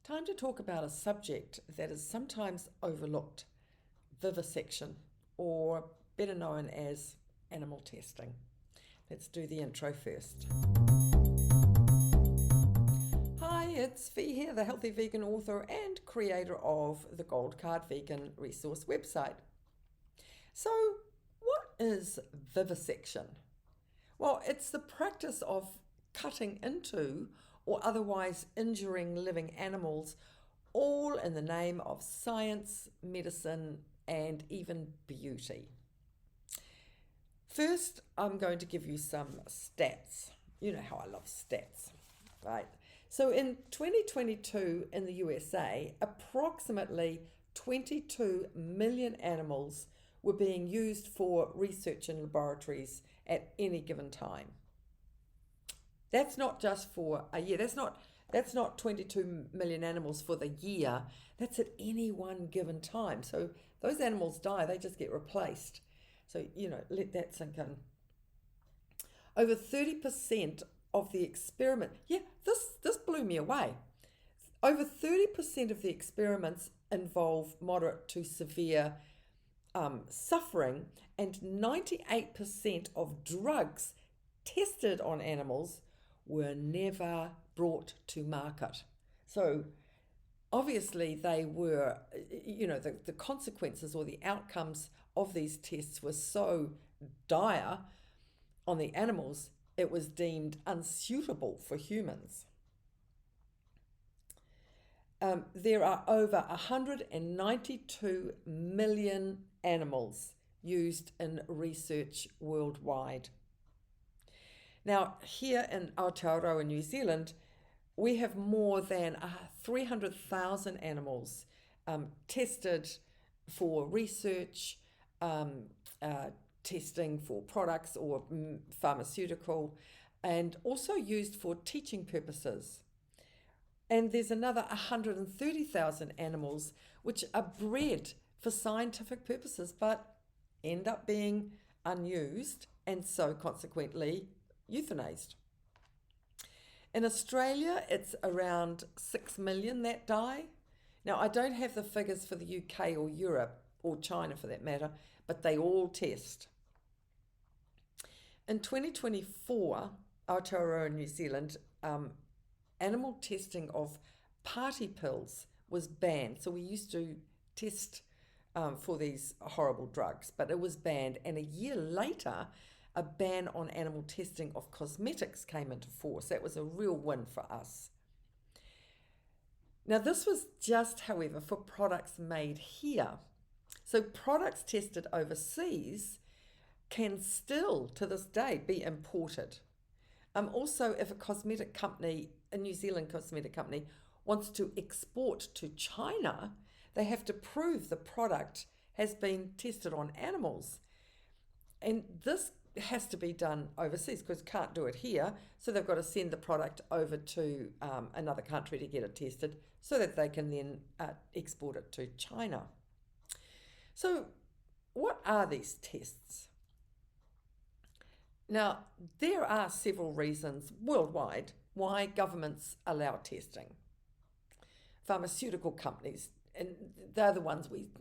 Time to talk about a subject that is sometimes overlooked: vivisection, or better known as animal testing. Let's do the intro first. Hi, it's Fee here, the healthy vegan author and creator of the Gold Card Vegan resource website. So, what is vivisection? Well, it's the practice of cutting into or otherwise injuring living animals, all in the name of science, medicine, and even beauty. First, I'm going to give you some stats. You know how I love stats, right? So in 2022 in the USA, approximately 22 million animals were being used for research in laboratories at any given time. That's not just for a year. That's not 22 million animals for the year. That's at any one given time. So those animals die, they just get replaced. So, let that sink in. Over 30% of the experiment, this blew me away. Over 30% of the experiments involve moderate to severe suffering, and 98% of drugs tested on animals were never brought to market. So obviously they were, the consequences or the outcomes of these tests were so dire on the animals, it was deemed unsuitable for humans. There are over 192 million animals used in research worldwide. Now, here in Aotearoa, New Zealand, we have more than 300,000 animals tested for research, testing for products or pharmaceutical, and also used for teaching purposes. And there's another 130,000 animals which are bred for scientific purposes but end up being unused and so consequently euthanized. In Australia, it's around 6 million that die. Now, I don't have the figures for the UK or Europe, or China for that matter, but they all test. In 2024, Aotearoa, New Zealand, animal testing of party pills was banned. So we used to test for these horrible drugs, but it was banned. And a year later, a ban on animal testing of cosmetics came into force. That was a real win for us. Now, this was just, however, for products made here. So products tested overseas can still, to this day, be imported. Also, if a cosmetic company, a New Zealand cosmetic company, wants to export to China, they have to prove the product has been tested on animals. And this has to be done overseas because can't do it here. So they've got to send the product over to another country to get it tested so that they can then export it to China. So what are these tests? Now, there are several reasons worldwide why governments allow testing. Pharmaceutical companies, and they're the ones we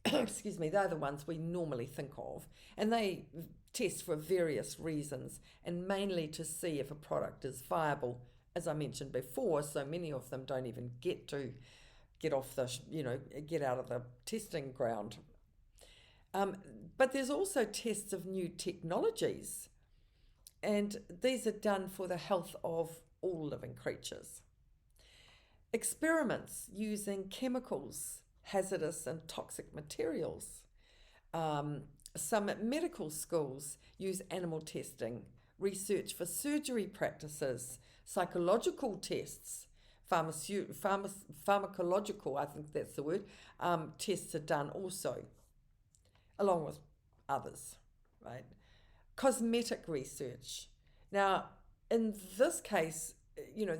they're the ones we normally think of, and they test for various reasons, and mainly to see if a product is viable. As I mentioned before, so many of them don't even get out of the testing ground. But there's also tests of new technologies, and these are done for the health of all living creatures. Experiments using chemicals, hazardous and toxic materials. Some medical schools use animal testing, research for surgery practices, psychological tests, pharmacological, I think that's the word, tests are done also, along with others, right? Cosmetic research. Now, in this case,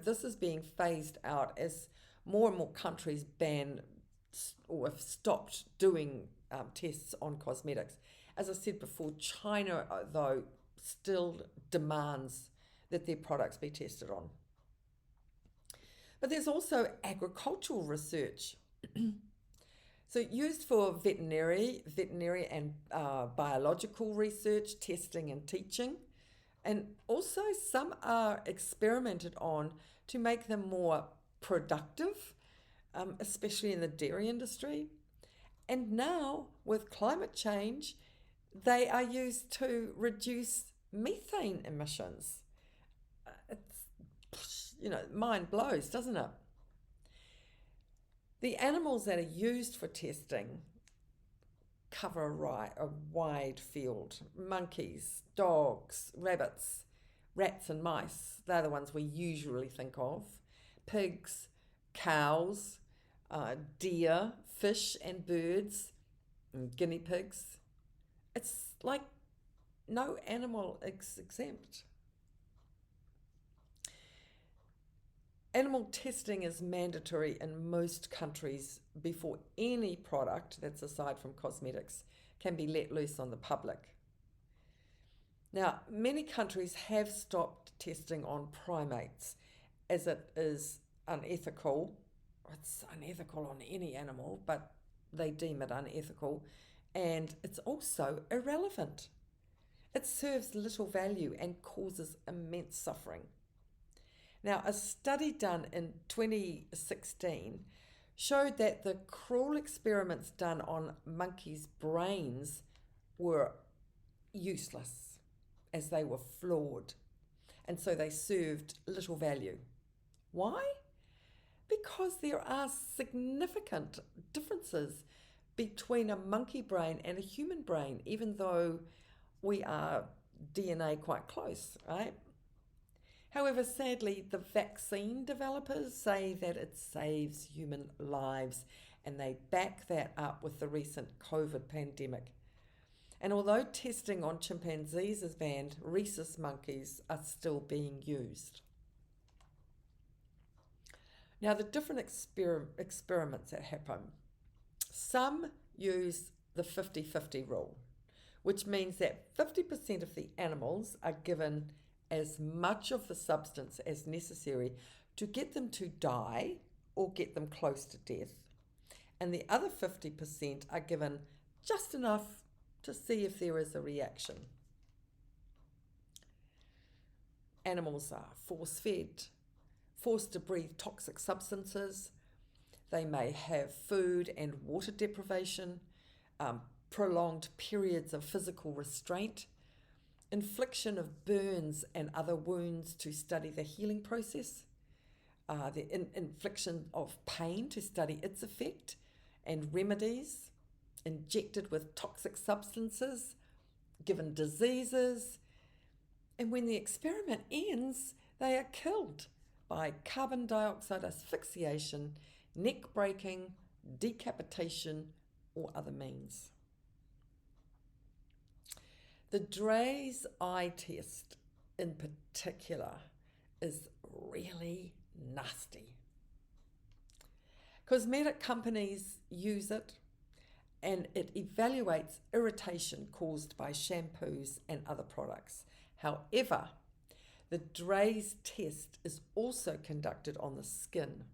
this is being phased out as more and more countries ban or have stopped doing tests on cosmetics. As I said before, China, though, still demands that their products be tested on. But there's also agricultural research. So used for veterinary and biological research, testing and teaching. And also some are experimented on to make them more productive, especially in the dairy industry. And now with climate change, they are used to reduce methane emissions. It's, mind blows, doesn't it? The animals that are used for testing cover a wide field. Monkeys, dogs, rabbits, rats and mice, they're the ones we usually think of. Pigs, cows, deer, fish and birds, and guinea pigs. It's like no animal is exempt. Animal testing is mandatory in most countries before any product that's aside from cosmetics can be let loose on the public. Now, many countries have stopped testing on primates as it is unethical. It's unethical on any animal, but they deem it unethical, and it's also irrelevant. It serves little value and causes immense suffering. Now, a study done in 2016 showed that the cruel experiments done on monkeys' brains were useless as they were flawed, and so they served little value. Why? Because there are significant differences between a monkey brain and a human brain, even though we are DNA quite close, right? However, sadly, the vaccine developers say that it saves human lives, and they back that up with the recent COVID pandemic. And although testing on chimpanzees is banned, rhesus monkeys are still being used. Now, the different experiments that happen, some use the 50-50 rule, which means that 50% of the animals are given as much of the substance as necessary to get them to die or get them close to death. And the other 50% are given just enough to see if there is a reaction. Animals are force-fed, forced to breathe toxic substances. They may have food and water deprivation, prolonged periods of physical restraint, infliction of burns and other wounds to study the healing process, the infliction of pain to study its effect, and remedies, injected with toxic substances, given diseases, and when the experiment ends, they are killed by carbon dioxide asphyxiation, neck breaking, decapitation, or other means. The Drey's eye test in particular is really nasty. Cosmetic companies use it, and it evaluates irritation caused by shampoos and other products. However, the Drey's test is also conducted on the skin.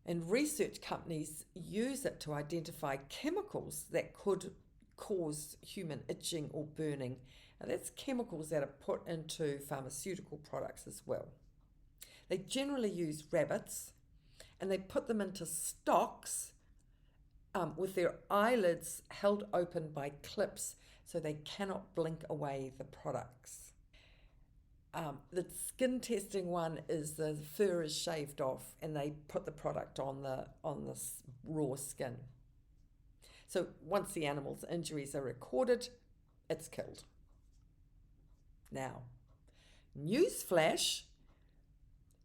And research companies use it to identify chemicals that could cause human itching or burning. Now, that's chemicals that are put into pharmaceutical products as well. They generally use rabbits, and they put them into stocks with their eyelids held open by clips so they cannot blink away the products. The skin testing one is the fur is shaved off and they put the product on the raw skin. So once the animal's injuries are recorded, it's killed. Now, newsflash,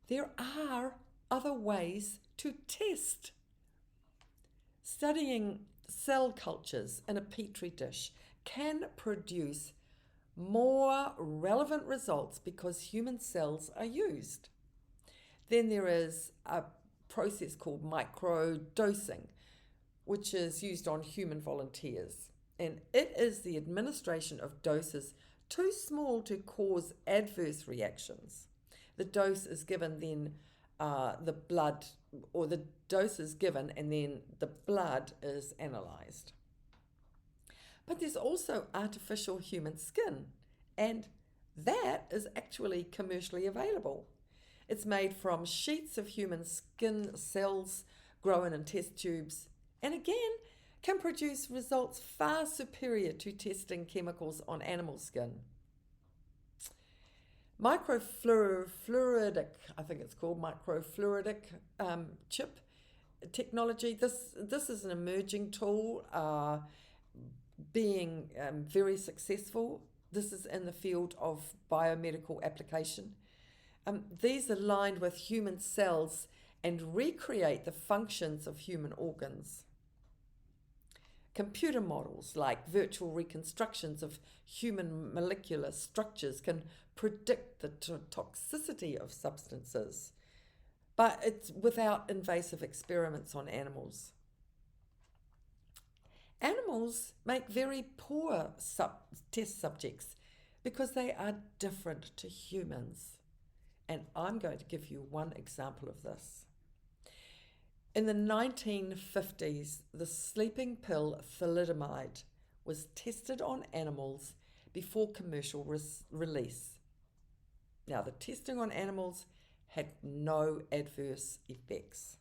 there are other ways to test. Studying cell cultures in a petri dish can produce more relevant results because human cells are used. Then there is a process called microdosing, which is used on human volunteers. And it is the administration of doses too small to cause adverse reactions. The dose is given then the blood or the dose is given and then the blood is analysed. But there's also artificial human skin, and that is actually commercially available. It's made from sheets of human skin cells grown in test tubes, and again, can produce results far superior to testing chemicals on animal skin. Microfluidic, I think it's called microfluidic chip technology. This is an emerging tool, being very successful. This is in the field of biomedical application. These are lined with human cells and recreate the functions of human organs. Computer models like virtual reconstructions of human molecular structures can predict the toxicity of substances, but it's without invasive experiments on animals. Animals make very poor test subjects because they are different to humans. And I'm going to give you one example of this. In the 1950s, the sleeping pill thalidomide was tested on animals before commercial release. Now, the testing on animals had no adverse effects.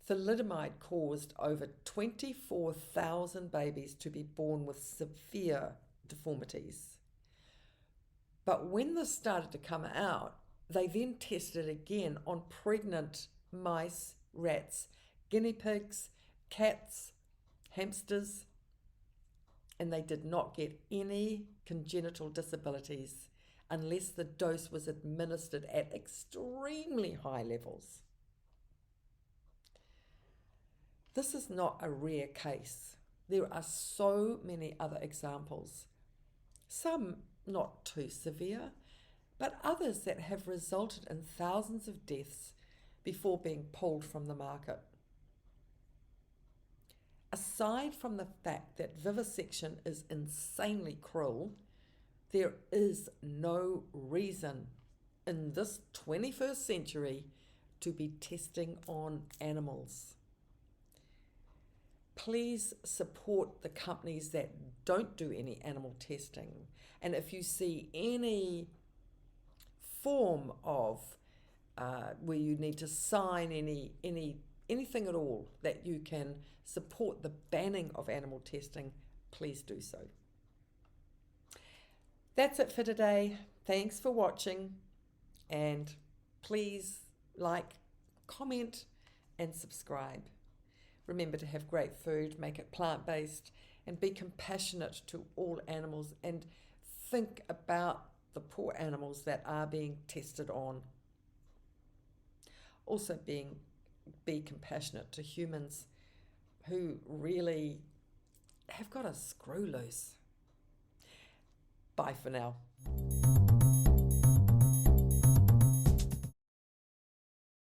Thalidomide caused over 24,000 babies to be born with severe deformities. But when this started to come out, they then tested again on pregnant mice, rats, guinea pigs, cats, hamsters, and they did not get any congenital disabilities unless the dose was administered at extremely high levels. This is not a rare case. There are so many other examples, some not too severe, but others that have resulted in thousands of deaths before being pulled from the market. Aside from the fact that vivisection is insanely cruel, there is no reason in this 21st century to be testing on animals. Please support the companies that don't do any animal testing. And if you see any form of where you need to sign anything at all that you can support the banning of animal testing, please do so. That's it for today. Thanks for watching, and please like, comment, and subscribe. Remember to have great food, make it plant-based, and be compassionate to all animals, and think about the poor animals that are being tested on. Also be compassionate to humans who really have got a screw loose. Bye for now.